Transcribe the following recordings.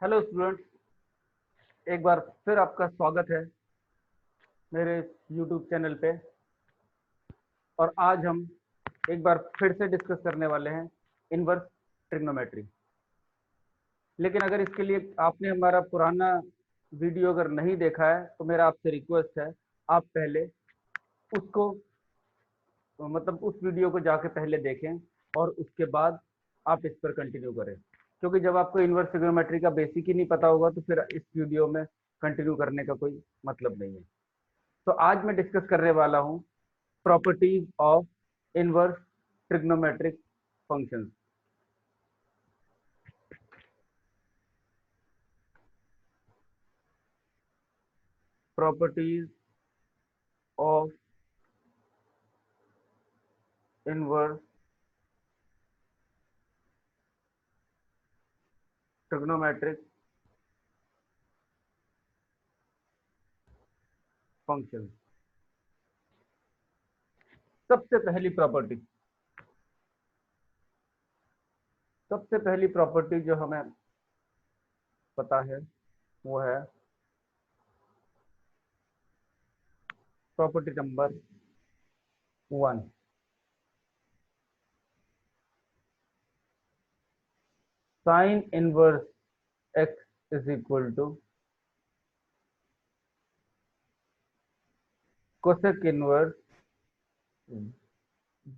Hello students, एक बार फिर आपका स्वागत है मेरे यूट्यूब चैनल पे। और आज हम एक बार फिर से डिस्कस करने वाले हैं इनवर्स ट्रिग्नोमेट्री। लेकिन अगर इसके लिए आपने हमारा पुराना वीडियो अगर नहीं देखा है तो मेरा आपसे रिक्वेस्ट है, आप पहले उसको मतलब उस वीडियो को जाके पहले देखें और उसके बाद आप इस पर कंटिन्यू करें। क्योंकि जब आपको इनवर्स ट्रिग्नोमेट्री का बेसिक ही नहीं पता होगा तो फिर इस वीडियो में कंटिन्यू करने का कोई मतलब नहीं है। तो आज मैं डिस्कस करने वाला हूँ properties of inverse trigonometric functions. Properties of inverse trigonometric functions. सबसे पहली प्रॉपर्टी जो हमें पता है वो है property number 1। Sine inverse x is equal to cosec inverse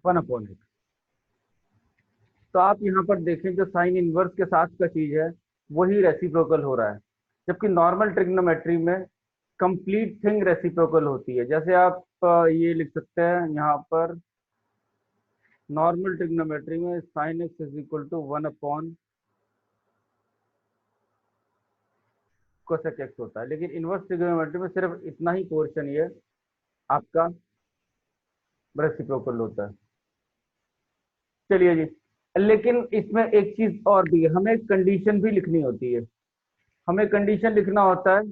1/x। तो आप यहाँ पर देखें, जो साइन इनवर्स के साथ का चीज है वही रेसिप्रोकल हो रहा है, जबकि नॉर्मल ट्रिग्नोमेट्री में कंप्लीट थिंग रेसिप्रोकल होती है। जैसे आप ये लिख सकते हैं यहाँ पर, नॉर्मल ट्रिग्नोमेट्री में sine x is equal to 1/cosec x होता है, लेकिन इनवर्स ट्रिग्नोमेट्री में सिर्फ इतना ही पोर्शन ये आपका रेसिप्रोकल होता है। चलिए जी, लेकिन इसमें एक चीज और भी है, हमें कंडीशन भी लिखनी होती है। हमें कंडीशन लिखना होता है,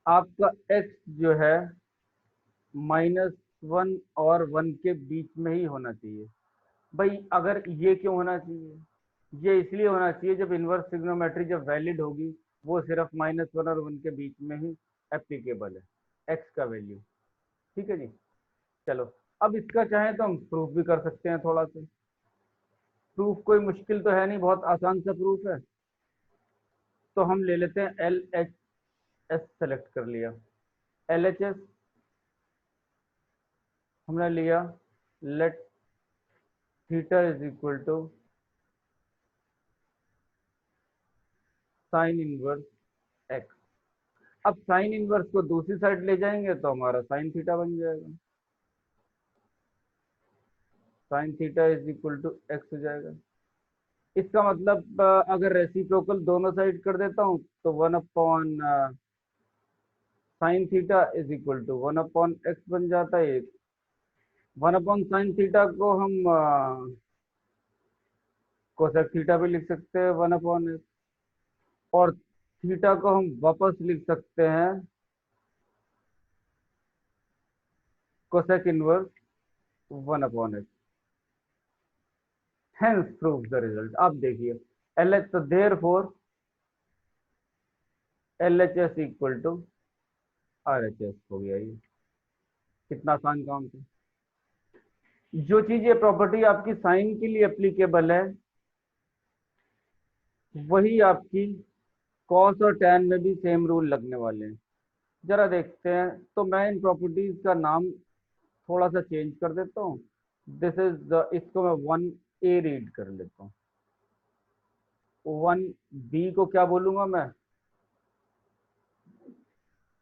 आपका x जो है -1 और 1 के बीच में ही होना चाहिए। भाई अगर ये क्यों होना चाहिए? ये इसलिए होना चाहिए, जब इनवर्स ट्रिग्नोमेट्री जब वैलिड होगी वो सिर्फ -1 और 1 के बीच में ही एप्लीकेबल है, x का वैल्यू। ठीक है जी। चलो, अब इसका चाहे तो हम प्रूफ भी कर सकते हैं थोड़ा सा। प्रूफ कोई मुश्किल तो है नहीं, बहुत आसान सा प्रूफ है। तो हम ले लेते हैं एल एच एस, सेलेक्ट कर लिया एल एच एस हमने लिया। Let theta is equal to sine inverse x. अब साइन इनवर्स को दूसरी साइड ले जाएंगे तो हमारा साइन थीटा बन जाएगा। Sine theta is equal to x हो जाएगा। इसका मतलब अगर रेसिप्रोकल दोनों साइड कर देता हूँ तो 1/sin theta is equal to 1/x बन जाता है। 1/sin थीटा को हम कोसेक थीटा भी लिख सकते हैं 1/x, और थीटा को हम वापस लिख सकते हैं cosec inverse 1/x। Hence prove the result. आप देखिए एल एच, तो therefore L H S equal to R H S हो गया। ये कितना आसान काम था। जो चीज ये प्रॉपर्टी आपकी साइन के लिए एप्लीकेबल है वही आपकी कॉस और टैन में भी सेम रूल लगने वाले हैं। जरा देखते हैं, तो मैं इन प्रॉपर्टीज का नाम थोड़ा सा चेंज कर देता हूँ। दिस इज इसको मैं 1A रीड कर लेता हूँ। 1B को क्या बोलूंगा मैं?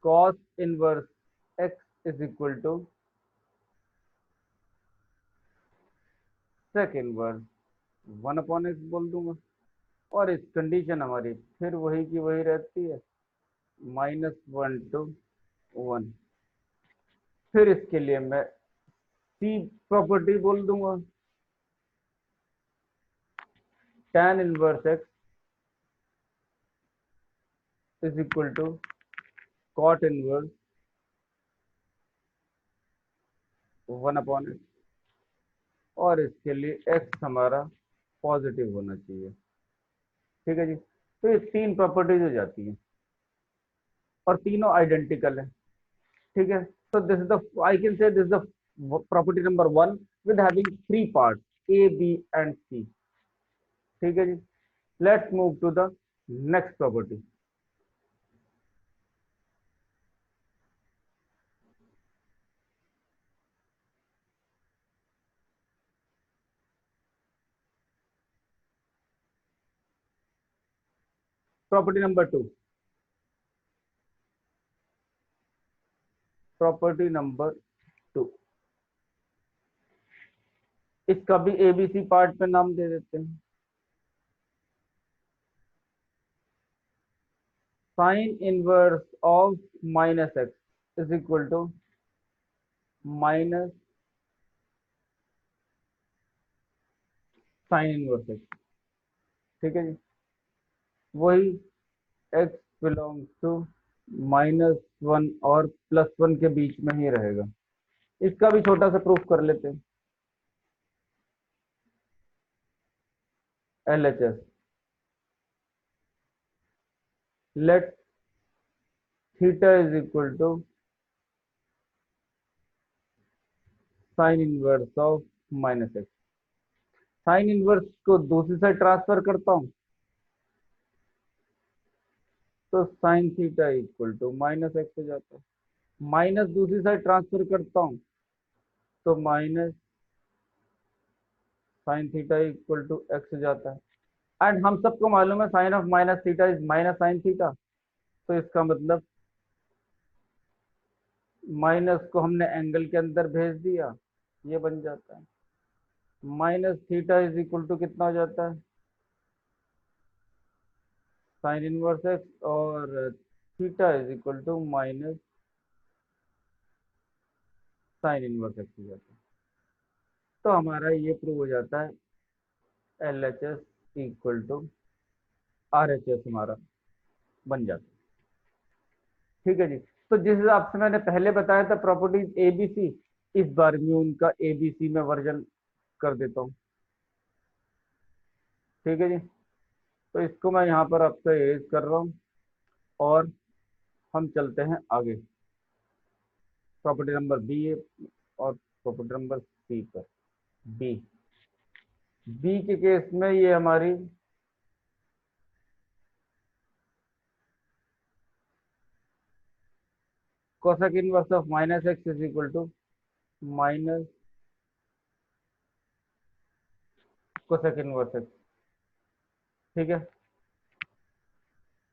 Cos inverse x is equal to sec inverse 1/x बोल दूंगा। और इस कंडीशन हमारी फिर वही की वही रहती है, -1 to 1। फिर इसके लिए मैं सी प्रॉपर्टी बोल दूंगा, tan inverse x is equal to cot inverse 1/x। और इसके लिए x हमारा पॉजिटिव होना चाहिए। ठीक है जी। तो ये 3 प्रॉपर्टीज हो जाती हैं और तीनों आइडेंटिकल है। ठीक है, so this is the, I can say this is the property number 1 with having 3 parts A, B and C. ठीक है जी, let's move to the next property. Property number 2. Property number 2, इसका भी ABC पार्ट पे नाम दे देते हैं। Sine inverse of minus x is equal to minus sine inverse x. ठीक है जी, वही एक्स बिलोंग्स टू -1 और +1 के बीच में ही रहेगा। इसका भी छोटा सा प्रूफ कर लेते हैं। LHS, let theta is equal to sine inverse of minus x. Sine inverse को दूसरी साइड ट्रांसफर करता हूं तो sine theta equal to minus x हो जाता है। माइनस दूसरी साइड ट्रांसफर करता हूं तो minus sine theta equal to x हो जाता है। एंड हम सबको मालूम है sine of minus theta is minus sine theta, तो इसका मतलब माइनस को हमने एंगल के अंदर भेज दिया, ये बन जाता है minus theta is equal to कितना हो जाता है साइन इनवर्स एक्स, और theta is equal to minus sine inverse x हो जाता है। तो हमारा ये प्रूव हो जाता है LHS इक्वल टू RHS हमारा बन जाता है। ठीक है जी, तो जिस हिसाब से मैंने पहले बताया था प्रॉपर्टीज ABC, इस बार भी उनका ABC में वर्जन कर देता हूँ। ठीक है जी, तो इसको मैं यहाँ पर आपका एज कर रहा हूँ और हम चलते हैं आगे प्रॉपर्टी नंबर B और प्रॉपर्टी नंबर C पर। बी बी के केस में ये हमारी cosec inverse of minus x is equal to minus cosec inverse x. ठीक है,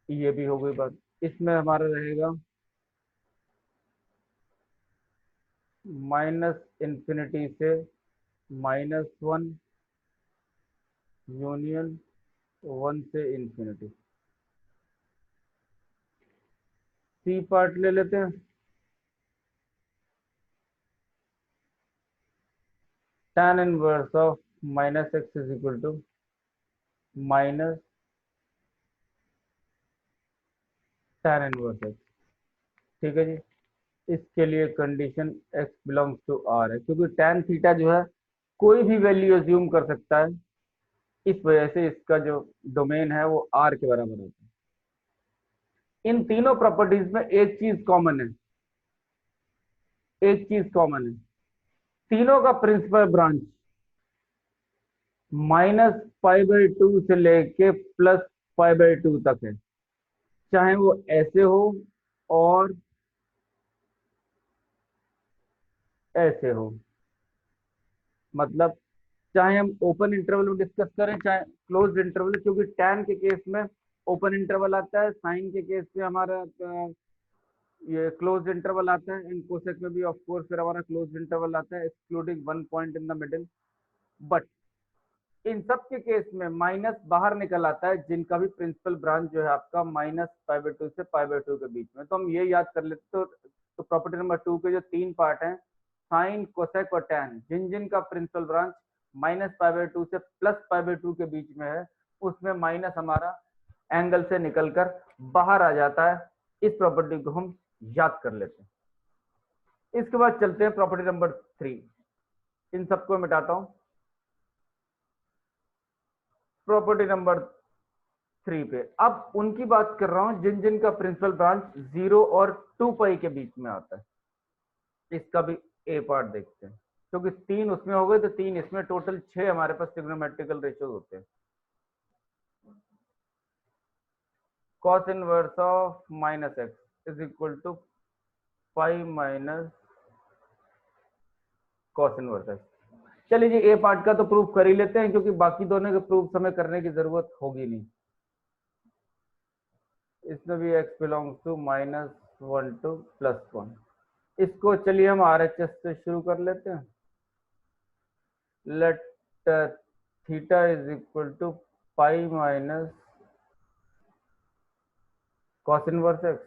ये भी हो गई बात। इसमें हमारा रहेगा -∞ से -1 यूनियन 1 से इंफिनिटी। सी पार्ट ले लेते हैं। tan inverse of minus x is equal to minus tan inverse x. ठीक है जी, इसके लिए condition x belongs to r है, क्योंकि tan थीटा जो है कोई भी वैल्यू अज्यूम कर सकता है, इस वजह से इसका जो डोमेन है वो r के बराबर होता है। इन तीनों प्रॉपर्टीज में एक चीज कॉमन है, एक चीज कॉमन है, तीनों का प्रिंसिपल ब्रांच -π/2 से लेके +π/2 तक है, चाहे वो ऐसे हो और ऐसे हो। मतलब चाहे हम ओपन इंटरवल में डिस्कस करें चाहे क्लोज इंटरवल, क्योंकि टैन के केस में ओपन इंटरवल आता है, साइन के केस में हमारा ये क्लोज इंटरवल आता है, इन कोसेक में भी ऑफ कोर्स फिर हमारा क्लोज इंटरवल आता है excluding 1 point in the middle. But in सब के केस में माइनस बाहर निकल आता है, जिनका भी प्रिंसिपल ब्रांच जो है आपका -π/2 से π/2 के बीच में। तो हम ये याद कर लेते तो प्रॉपर्टी नंबर 2 के जो 3 पार्ट हैं साइन कोसेक और टैन, जिन जिन का प्रिंसिपल ब्रांच -π/2 से +π/2 के बीच में है, उसमें माइनस हमारा एंगल से निकलकर बाहर आ जाता है। इस प्रॉपर्टी को हम याद कर लेते हैं। इसके बाद चलते हैं प्रॉपर्टी नंबर 3। इन सबको मिटाता हूं। प्रॉपर्टी नंबर 3 पे। अब उनकी बात कर रहा हूं जिन जिन का प्रिंसिपल ब्रांच 0 और 2 पाई के बीच में आता है। इसका भी ए पार्ट देखते हैं, क्योंकि 3 उसमें हो गए तो 3 इसमें, टोटल 6 हमारे पास ट्रिग्नोमेट्रिकल रेशियोज होते हैं। cos inverse of minus x is equal to pi minus cos inverse x. चलिए जी, ए पार्ट का तो प्रूफ कर ही लेते हैं, क्योंकि बाकी दोनों के प्रूफ हमें करने की जरूरत होगी नहीं। इसमें भी x बिलोंग्स टू -1 to +1। इसको चलिए हम RHS से शुरू कर लेते हैं। Let theta is equal to pi minus cos inverse x.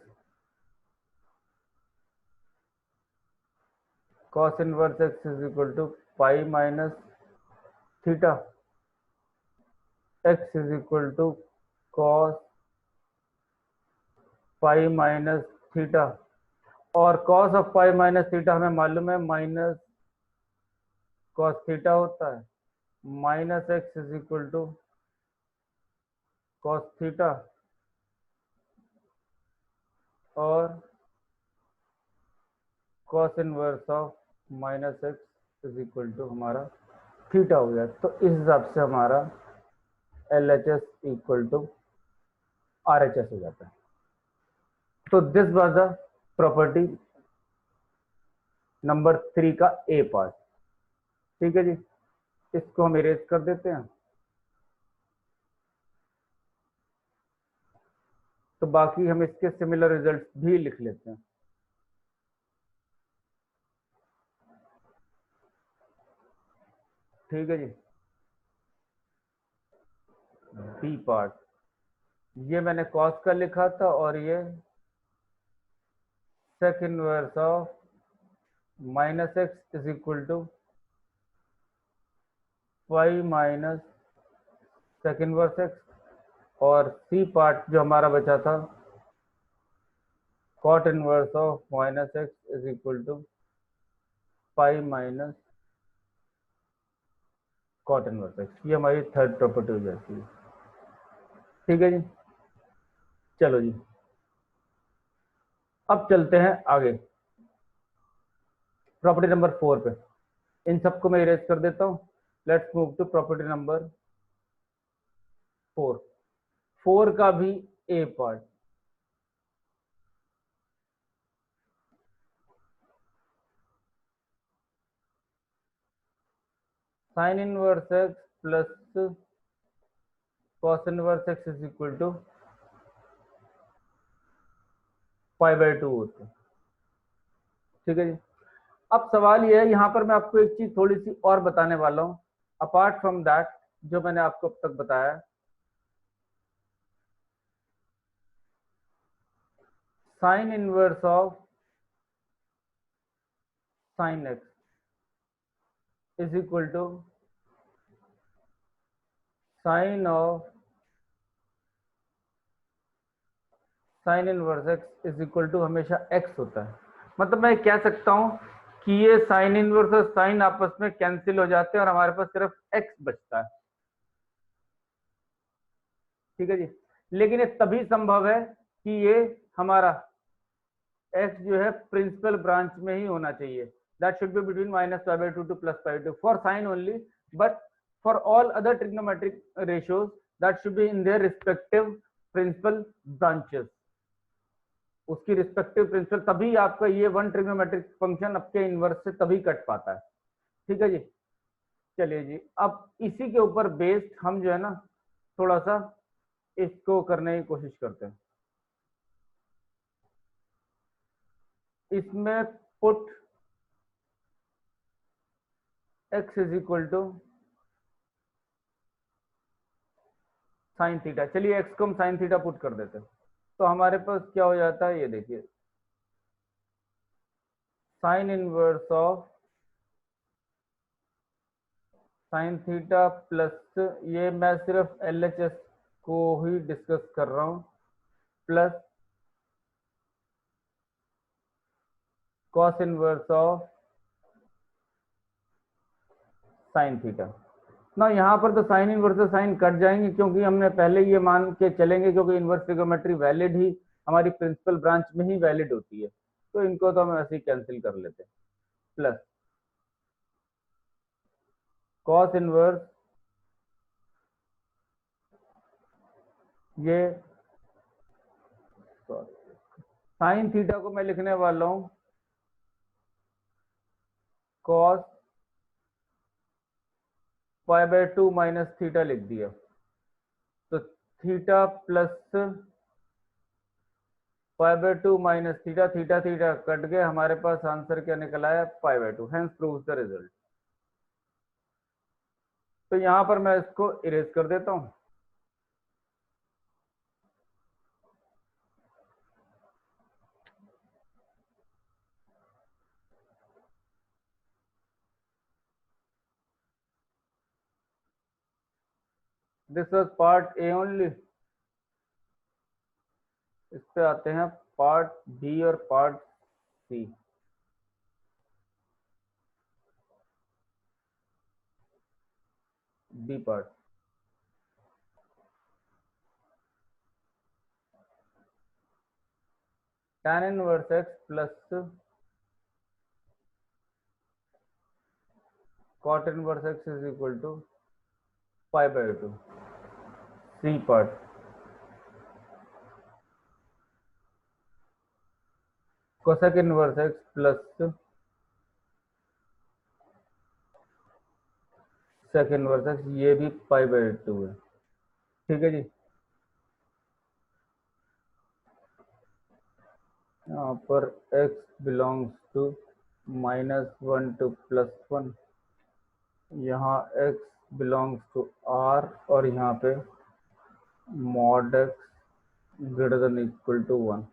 cos inverse x is equal to pi minus theta, x is equal to cos pi minus theta, और cos of pi minus theta हमें मालूम है minus cos theta होता है। Minus x is equal to cos theta, और cos inverse of minus x is equal to हमारा theta हो गया। तो इस हिसाब से हमारा LHS इक्वल टू RHS हो जाता है। तो this was the property number 3 का ए पार्ट। ठीक है जी, इसको हम इरेज कर देते हैं। तो बाकी हम इसके सिमिलर रिजल्ट्स भी लिख लेते हैं। ठीक है जी, बी पार्ट ये मैंने कॉस का लिखा था, और ये sec inverse of minus x is equal to pi minus sec inverse x, और सी पार्ट जो हमारा बचा था cot inverse of minus x is equal to pi minus cot inverse x. ये हमारी थर्ड प्रॉपर्टी हो जाती है। ठीक है जी, चलो जी, अब चलते हैं आगे प्रॉपर्टी नंबर 4 पे। इन सबको मैं इरेज कर देता हूं। Let's move to property number 4। 4 का भी A part. Sine inverse x plus cos inverse x is equal to π/2 होते हैं। ठीक है जी, अब सवाल ये है, यहां पर मैं आपको एक चीज थोड़ी सी और बताने वाला हूं अपार्ट फ्रॉम दैट जो मैंने आपको अब तक बताया। Sine inverse of sine x is equal to sine of sine inverse x is equal to हमेशा एक्स होता है। मतलब मैं कह सकता हूं कि ये साइन इनवर्स और साइन आपस में कैंसिल हो जाते हैं और हमारे पास सिर्फ एक्स बचता है। ठीक है जी, लेकिन ये तभी संभव है कि ये हमारा एक्स जो है प्रिंसिपल ब्रांच में ही होना चाहिए। That should be between -π/2 to +π/2 for sine only, but for all other trigonometric ratios that should be in their respective principal branches. उसकी रिस्पेक्टिव प्रिंसिपल, तभी आपका ये वन ट्रिग्नोमेट्रिक फंक्शन आपके इनवर्स से तभी कट पाता है। ठीक है जी, चलिए जी, अब इसी के ऊपर बेस्ड हम जो है ना थोड़ा सा इसको करने की कोशिश करते हैं। इसमें put x is equal to sine theta. चलिए x को हम साइन थीटा पुट कर देते हैं, तो हमारे पास क्या हो जाता है, ये देखिए sign inverse of sine theta plus, ये मैं सिर्फ LHS को ही डिस्कस कर रहा हूं, plus cos inverse of sine theta. ना यहाँ पर तो साइन इनवर्स से साइन कट जाएंगे, क्योंकि हमने पहले ये मान के चलेंगे क्योंकि इनवर्स ट्रिगोनोमेट्री वैलिड ही हमारी प्रिंसिपल ब्रांच में ही वैलिड होती है, तो इनको तो हम ऐसे ही कैंसिल कर लेते हैं। प्लस कॉस इनवर्स, ये साइन थीटा को मैं लिखने वाला हूं cos pi by 2 minus theta लिख दिया, तो theta plus pi by 2 minus theta, theta theta cut गए, हमारे पास आंसर क्या निकल आया, पाई by 2, hence proves the result. तो यहां पर मैं इसको इरेज कर देता हूं। This was part A only. इस पे आते हैं पार्ट बी और part C. B part, tan inverse x plus cot inverse x is equal to pi by 2। C part, cosec inverse x plus sec inverse x, ये भी पाई by 2 है। ठीक है जी। यहाँ पर x बिलोंग्स टू -1 टू +1, यहाँ x belongs to r, और यहाँ पे mod x greater than equal to 1।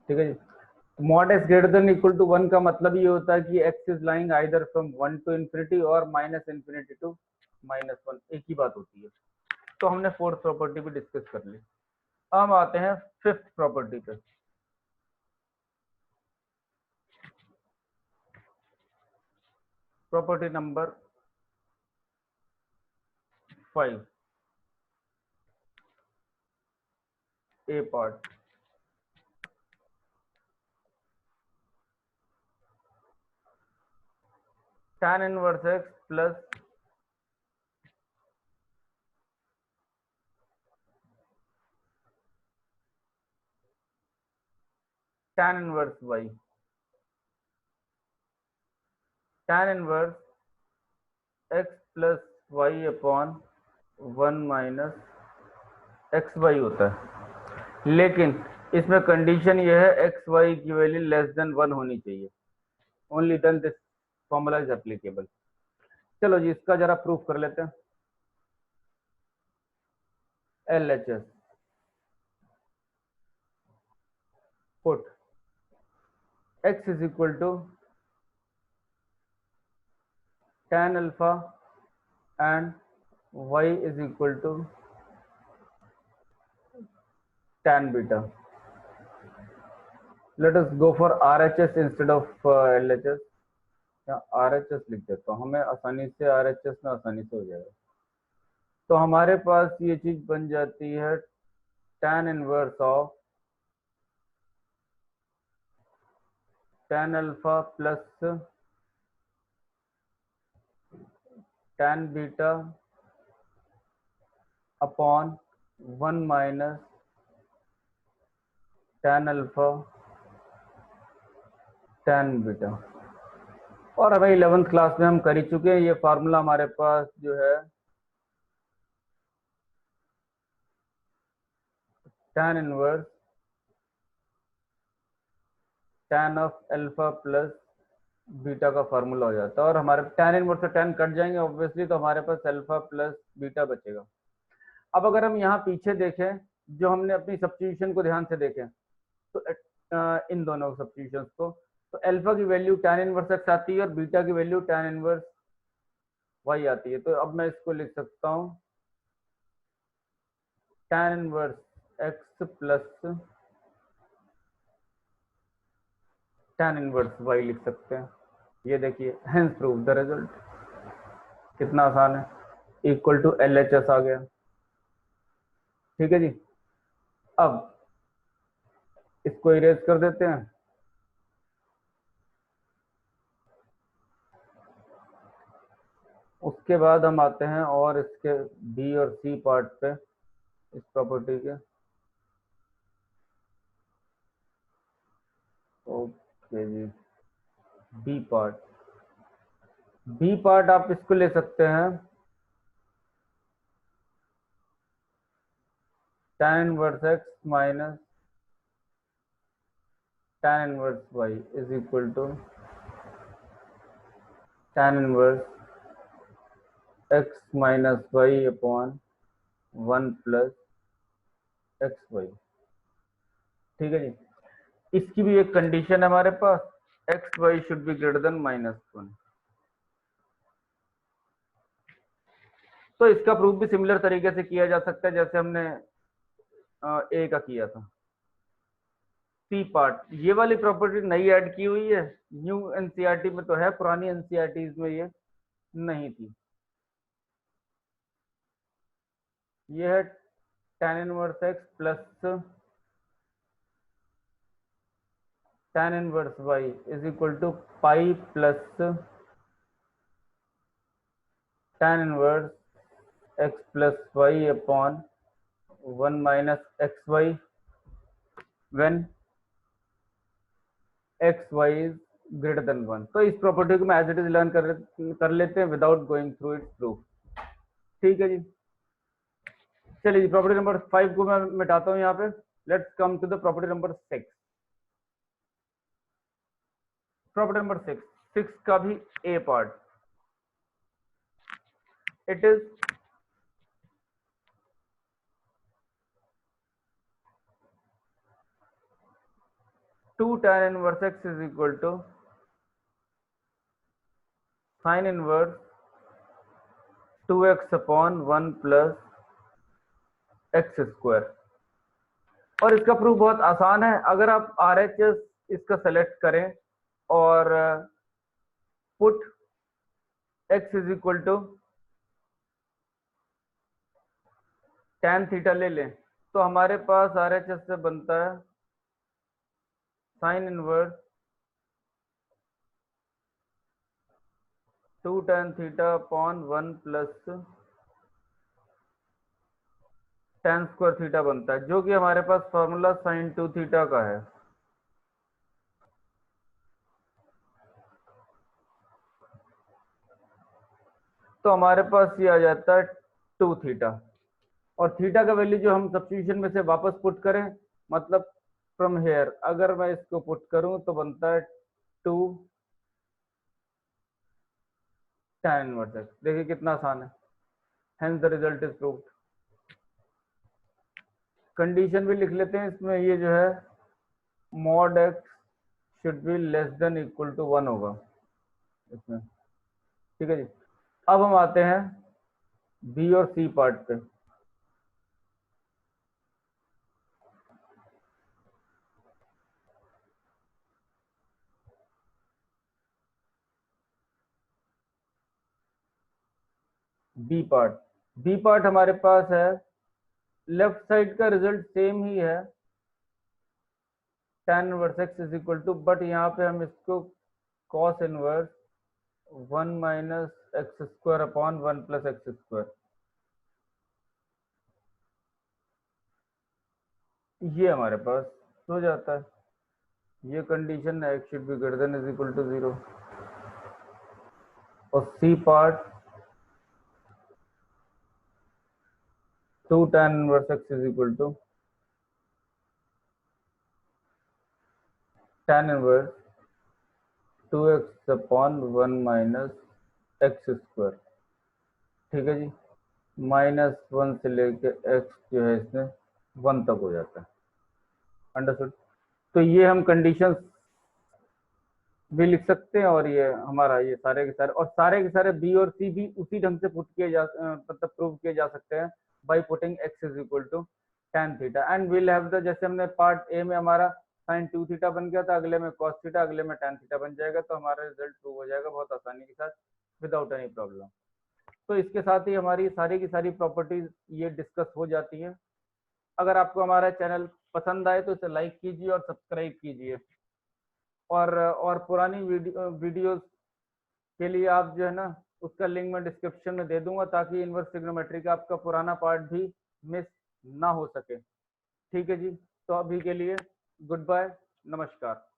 ठीक है जी। Mod x greater than equal to 1 का मतलब ये होता है कि x is lying either from 1 to infinity और -इंफिनिटी टू -1, एक ही बात होती है। तो हमने फोर्थ प्रॉपर्टी भी डिस्कस कर ली। हम आते हैं फिफ्थ प्रॉपर्टी पे। Property number 5, A part. tan inverse x plus tan inverse y, tan inverse x plus y upon 1 minus x y होता है, लेकिन इसमें कंडीशन ये है एक्स वाई की वैल्यू लेस देन 1 होनी चाहिए। Only then this formula is applicable. चलो जी, इसका जरा प्रूफ कर लेते हैं। L H S put x is equal to tan alpha and y is equal to tan beta. Let us go for RHS instead of LHS। या RHS लिख देता हूँ, हमें आसानी से RHS में आसानी से हो जाएगा। तो हमारे पास ये चीज बन जाती है tan inverse of tan alpha plus tan beta upon 1 minus tan alpha tan beta. और हमें 11th क्लास में हम कर ही चुके हैं। ये फार्मूला हमारे पास जो है tan inverse tan of alpha plus beta का फार्मूला हो जाता है, और हमारे tan इनवर्स से tan कट जाएंगे ऑब्वियसली, तो हमारे पास अल्फा प्लस बीटा बचेगा। अब अगर हम यहाँ पीछे देखें, जो हमने अपनी सब्स्टिट्यूशन को ध्यान से देखें, तो इन दोनों सब्स्टिट्यूशंस को, तो अल्फा की वैल्यू tan इनवर्स एक्स आती है और बीटा की वैल्यू tan इनवर्स वाई आती है। तो अब मैं इसको लिख सकता हूँ tan inverse x plus tan inverse y लिख सकते हैं। ये देखिए, हेंस प्रूव द रिजल्ट। कितना आसान है, इक्वल टू LHS आ गया। ठीक है जी, अब इसको इरेज कर देते हैं। उसके बाद हम आते हैं और इसके बी और सी पार्ट पे, इस प्रॉपर्टी के। ओके जी, बी पार्ट, बी पार्ट आप इसको ले सकते हैं tan inverse x minus tan inverse y is equal to tan inverse x minus y upon 1 plus x y. ठीक है जी, इसकी भी एक कंडीशन है हमारे पास, x y should be greater than -1। तो इसका प्रूफ भी सिमिलर तरीके से किया जा सकता है जैसे हमने ए का किया था। सी पार्ट, ये वाली प्रॉपर्टी नई ऐड की हुई है, न्यू एनसीईआरटी में तो है, पुरानी एनसीईआरटी में ये नहीं थी। ये है tan inverse x plus tan inverse y is equal to pi plus tan inverse x plus y upon 1 minus x y when x y is greater than 1। तो इस प्रॉपर्टी को मैं एज इट इज लर्न कर लेते हैं without going through it's proof. ठीक है जी, चलिए जी, प्रॉपर्टी नंबर 5 को मैं मिटाता हूं यहाँ पे। Let's come to the property number 6। Property number 6 का भी A part, it is two tan inverse x is equal to sine inverse 2x upon 1 plus x square. और इसका प्रूफ बहुत आसान है, अगर आप RHS इसका सेलेक्ट करें और put x is equal to tan theta ले लें तो हमारे पास RHS से बनता है sine inverse 2 tan theta upon 1 plus tan square theta बनता है, जो कि हमारे पास फॉर्मूला साइन 2 थीटा का है। तो हमारे पास ये आ जाता है 2 थीटा, और थीटा का वैल्यू जो हम सब्स्टिट्यूशन में से वापस पुट करें, मतलब फ्रॉम हेयर अगर मैं इसको पुट करूं तो बनता है 2 tan इनवर्स x। देखिए कितना आसान है, hence the result is proved. Condition भी लिख लेते हैं इसमें, ये जो है mod x should be less than equal to 1 होगा इसमें। ठीक है जी, अब हम आते हैं बी और सी पार्ट पे। बी पार्ट हमारे पास है, लेफ्ट साइड का रिजल्ट सेम ही है tan inverse x is equal to, but यहाँ पे हम इसको cos inverse 1 minus x square upon 1 plus x square, ये हमारे पास हो जाता है। ये कंडीशन है x should be greater than is equal to 0। और C part 2 tan inverse x is equal to tan inverse 2x upon 1 minus x square. ठीक है जी, -1 से लेके x जो है इसमें 1 तक हो जाता है। अंडरस्टूड। तो ये हम कंडीशंस भी लिख सकते हैं, और ये हमारा ये सारे के सारे बी और सी भी उसी ढंग से पुट किए जा मतलब प्रूव किए जा सकते हैं by putting x is equal to tan theta and will have the, जैसे हमने पार्ट ए में हमारा sin 2 थीटा बन गया था, अगले में cos थीटा, अगले में tan थीटा बन जाएगा, तो हमारा रिजल्ट प्रूव हो जाएगा बहुत आसानी के साथ विदाउट एनी प्रॉब्लम। तो इसके साथ ही हमारी सारी की सारी प्रॉपर्टीज ये डिस्कस हो जाती हैं। अगर आपको हमारा चैनल पसंद आए तो इसे लाइक कीजिए और सब्सक्राइब कीजिए। और पुरानी वीडियोस के लिए आप जो है ना, उसका लिंक मैं डिस्क्रिप्शन में दे दूंगा, ताकि इनवर्स ट्रिग्नोमेट्री का आपका पुराना पार्ट भी मिस ना हो सके। ठीक है जी, तो अभी के लिए गुड बाय, नमस्कार।